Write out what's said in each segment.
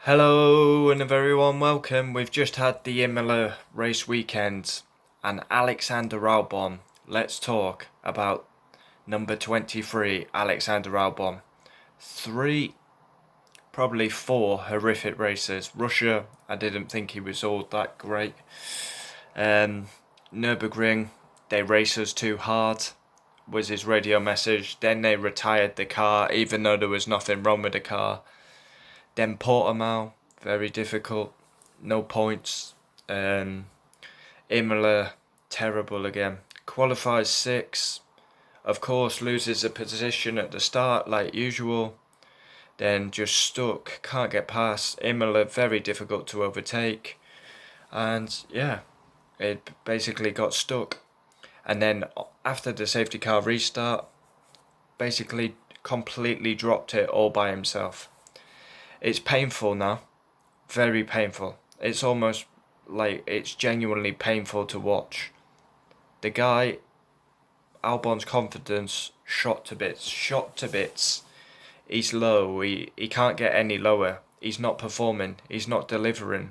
Hello and a very warm welcome. We've just had the Imola race weekend and Alexander Albon. Let's talk about number 23, Alexander Albon. Probably four horrific races. Russia, I didn't think he was all that great. Nürburgring, they race us too hard, was his radio message. Then they retired the car, even though there was nothing wrong with the car. Then Portimao, very difficult, no points. Imola, terrible again. Qualifies 6, of course loses a position at the start like usual. Then just stuck, can't get past. Imola, very difficult to overtake. And yeah, it basically got stuck. And then after the safety car restart, basically completely dropped it all by himself. It's painful now, very painful. It's almost like it's genuinely painful to watch. The guy, Albon's confidence shot to bits. He's low, he can't get any lower. He's not performing, he's not delivering.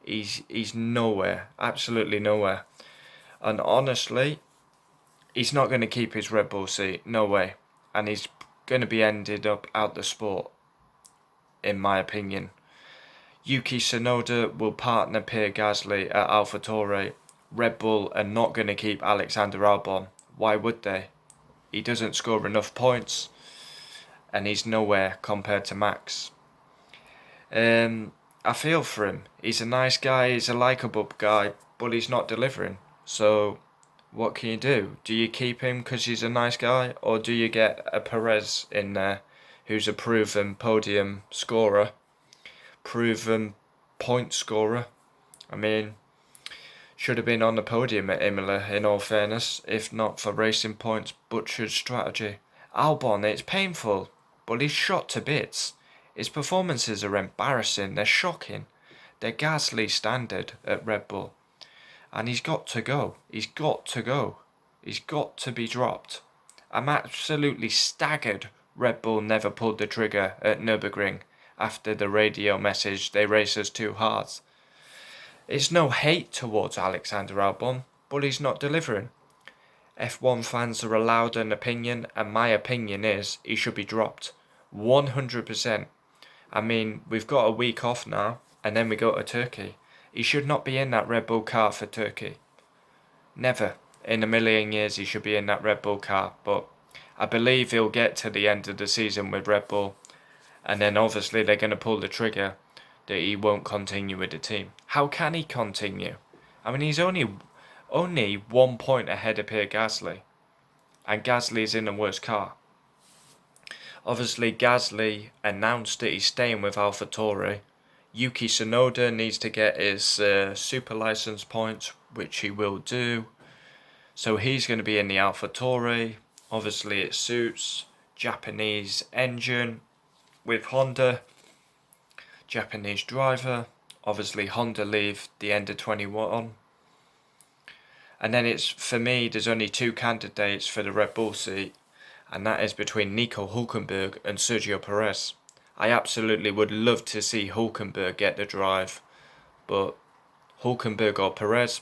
He's nowhere, absolutely nowhere. And honestly, he's not going to keep his Red Bull seat, no way. And he's going to be ended up out the sport, in my opinion. Yuki Tsunoda will partner Pierre Gasly at AlphaTauri. Red Bull are not going to keep Alexander Albon. Why would they? He doesn't score enough points, and he's nowhere compared to Max. I feel for him. He's a nice guy, he's a likeable guy, but he's not delivering. So, what can you do? Do you keep him because he's a nice guy, or do you get a Perez in there who's a proven podium scorer, proven point scorer? I mean, should have been on the podium at Imola, in all fairness, if not for racing points, butchered strategy. Albon, it's painful, but he's shot to bits. His performances are embarrassing, they're shocking. They're Gasly standard at Red Bull. And he's got to go. He's got to go. He's got to be dropped. I'm absolutely staggered Red Bull never pulled the trigger at Nürburgring after the radio message they race us too hard. It's no hate towards Alexander Albon, but he's not delivering. F1 fans are allowed an opinion, and my opinion is he should be dropped. 100%. I mean, we've got a week off now, and then we go to Turkey. He should not be in that Red Bull car for Turkey. Never in a million years he should be in that Red Bull car, but I believe he'll get to the end of the season with Red Bull, and then obviously they're going to pull the trigger that he won't continue with the team. How can he continue? I mean, he's only 1 point ahead of Pierre Gasly, and Gasly's in a worse car. Obviously, Gasly announced that he's staying with AlphaTauri. Yuki Tsunoda needs to get his super license points, which he will do. So he's going to be in the AlphaTauri. Obviously, it suits. Japanese engine with Honda. Japanese driver. Obviously, Honda leave the end of 21. And then for me, there's only two candidates for the Red Bull seat, and that is between Nico Hülkenberg and Sergio Perez. I absolutely would love to see Hülkenberg get the drive, but Hülkenberg or Perez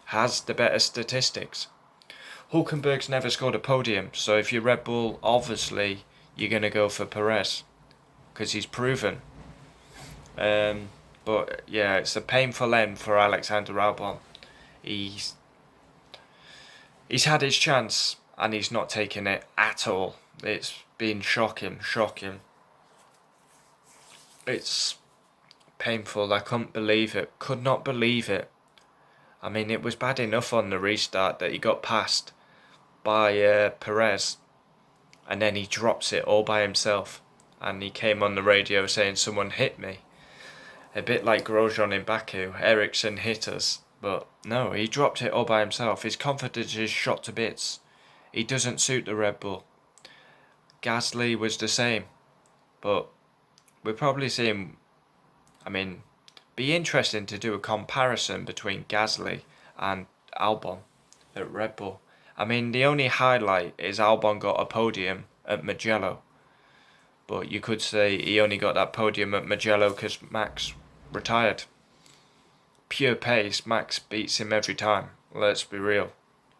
has the better statistics. Hülkenberg's never scored a podium, so if you're Red Bull, obviously you're going to go for Perez, because he's proven. But yeah, it's a painful end for Alexander Albon. He's had his chance, and he's not taking it at all. It's been shocking. It's painful. I couldn't believe it. Could not believe it. I mean, it was bad enough on the restart that he got passed by Perez, and then he drops it all by himself. And he came on the radio saying someone hit me. A bit like Grosjean in Baku. Ericsson hit us. But no, he dropped it all by himself. His confidence is shot to bits. He doesn't suit the Red Bull. Gasly was the same. But we're probably seeing... I mean, be interesting to do a comparison between Gasly and Albon at Red Bull. I mean, the only highlight is Albon got a podium at Mugello. But you could say he only got that podium at Mugello because Max retired. Pure pace, Max beats him every time, let's be real.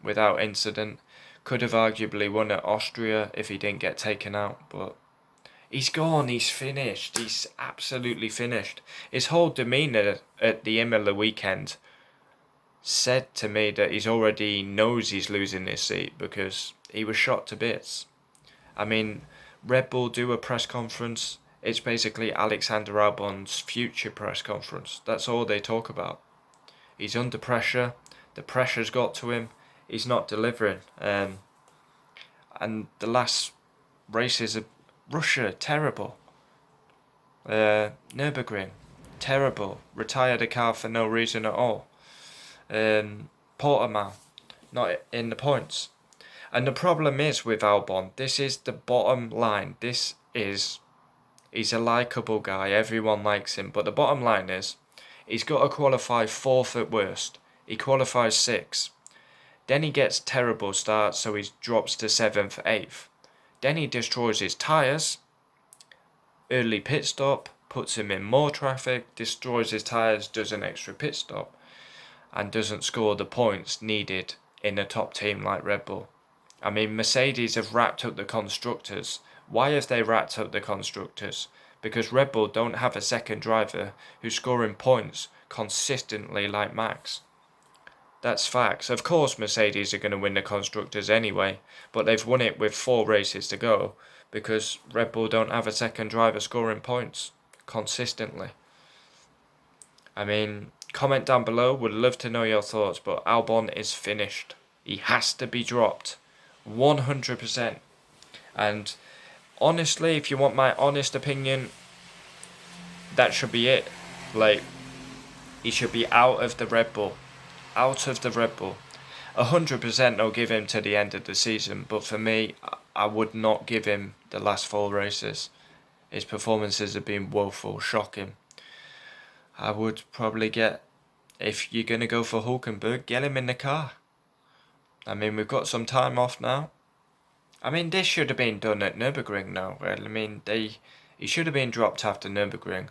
Without incident. Could have arguably won at Austria if he didn't get taken out, but he's gone, he's finished, he's absolutely finished. His whole demeanour at the Imola weekend said to me that he's already knows he's losing his seat because he was shot to bits. I mean, Red Bull do a press conference, it's basically Alexander Albon's future press conference. That's all they talk about. He's under pressure, the pressure's got to him, he's not delivering. And the last races of Russia, terrible. Nürburgring, terrible. Retired a car for no reason at all. Portimao, not in the points. And the problem is with Albon, this is the bottom line. He's a likeable guy, everyone likes him. But the bottom line is, he's got to qualify 4th at worst. He qualifies 6th. Then he gets terrible starts, so he drops to 7th, 8th. Then he destroys his tyres. Early pit stop, puts him in more traffic, destroys his tyres, does an extra pit stop, and doesn't score the points needed in a top team like Red Bull. I mean, Mercedes have wrapped up the constructors. Why have they wrapped up the constructors? Because Red Bull don't have a second driver who's scoring points consistently like Max. That's facts. Of course Mercedes are going to win the constructors anyway, but they've won it with 4 races to go because Red Bull don't have a second driver scoring points consistently. I mean, comment down below, would love to know your thoughts, but Albon is finished. He has to be dropped. 100%. And honestly, if you want my honest opinion, that should be it. Like, he should be out of the Red Bull. Out of the Red Bull. 100% I'll give him to the end of the season, but for me, I would not give him the last 4 races. His performances have been woeful, shocking. I would probably if you're going to go for Hulkenberg, get him in the car. I mean, we've got some time off now. I mean, this should have been done at Nürburgring now. Well, I mean, he should have been dropped after Nürburgring.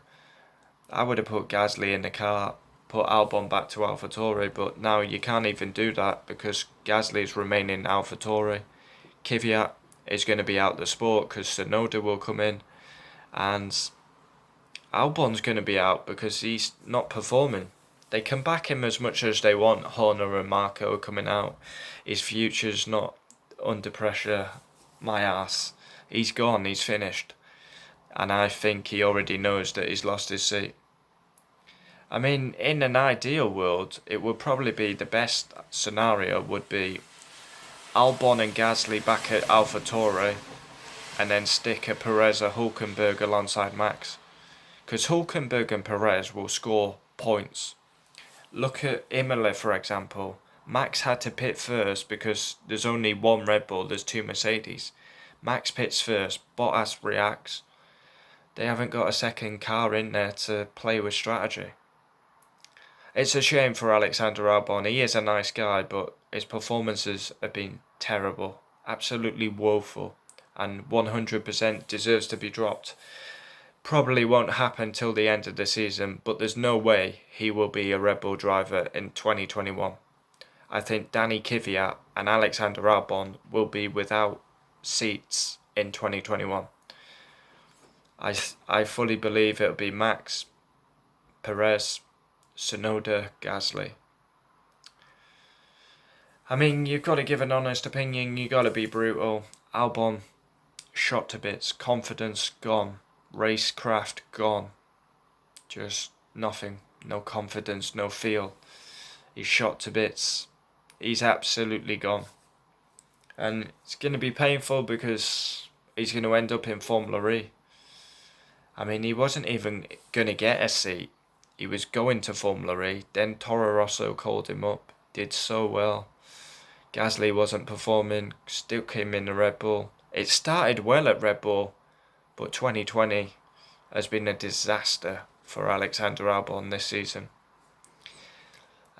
I would have put Gasly in the car, put Albon back to AlphaTauri, but now you can't even do that because Gasly's remaining AlphaTauri. Kvyat is going to be out the sport because Tsunoda will come in, and Albon's going to be out because he's not performing. They can back him as much as they want, Horner and Marco coming out. His future's not under pressure. My ass. He's gone, he's finished. And I think he already knows that he's lost his seat. I mean, in an ideal world, it would probably be the best scenario would be Albon and Gasly back at AlphaTauri and then stick a Perez or Hulkenberg alongside Max. Because Hulkenberg and Perez will score points. Look at Imola, for example. Max had to pit first because there's only 1 Red Bull, there's 2 Mercedes. Max pits first, Bottas reacts. They haven't got a second car in there to play with strategy. It's a shame for Alexander Albon. He is a nice guy, but his performances have been terrible. Absolutely woeful. And 100% deserves to be dropped. Probably won't happen till the end of the season, but there's no way he will be a Red Bull driver in 2021. I think Danny Kvyat and Alexander Albon will be without seats in 2021. I fully believe it'll be Max, Perez, Tsunoda, Gasly. I mean, you've got to give an honest opinion, you've got to be brutal. Albon, shot to bits, confidence gone, racecraft gone. Just nothing, no confidence, no feel. He's shot to bits. He's absolutely gone. And it's going to be painful because he's going to end up in Formula E. I mean, he wasn't even going to get a seat. He was going to Formula E. Then Toro Rosso called him up. Did so well. Gasly wasn't performing. Still came in the Red Bull. It started well at Red Bull. But 2020 has been a disaster for Alexander Albon this season.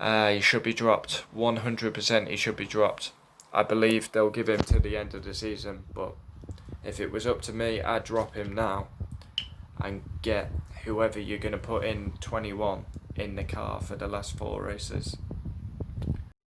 He should be dropped. 100% he should be dropped. I believe they'll give him to the end of the season, but If it was up to me, I'd drop him now and get whoever you're going to put in 21 in the car for the last 4 races.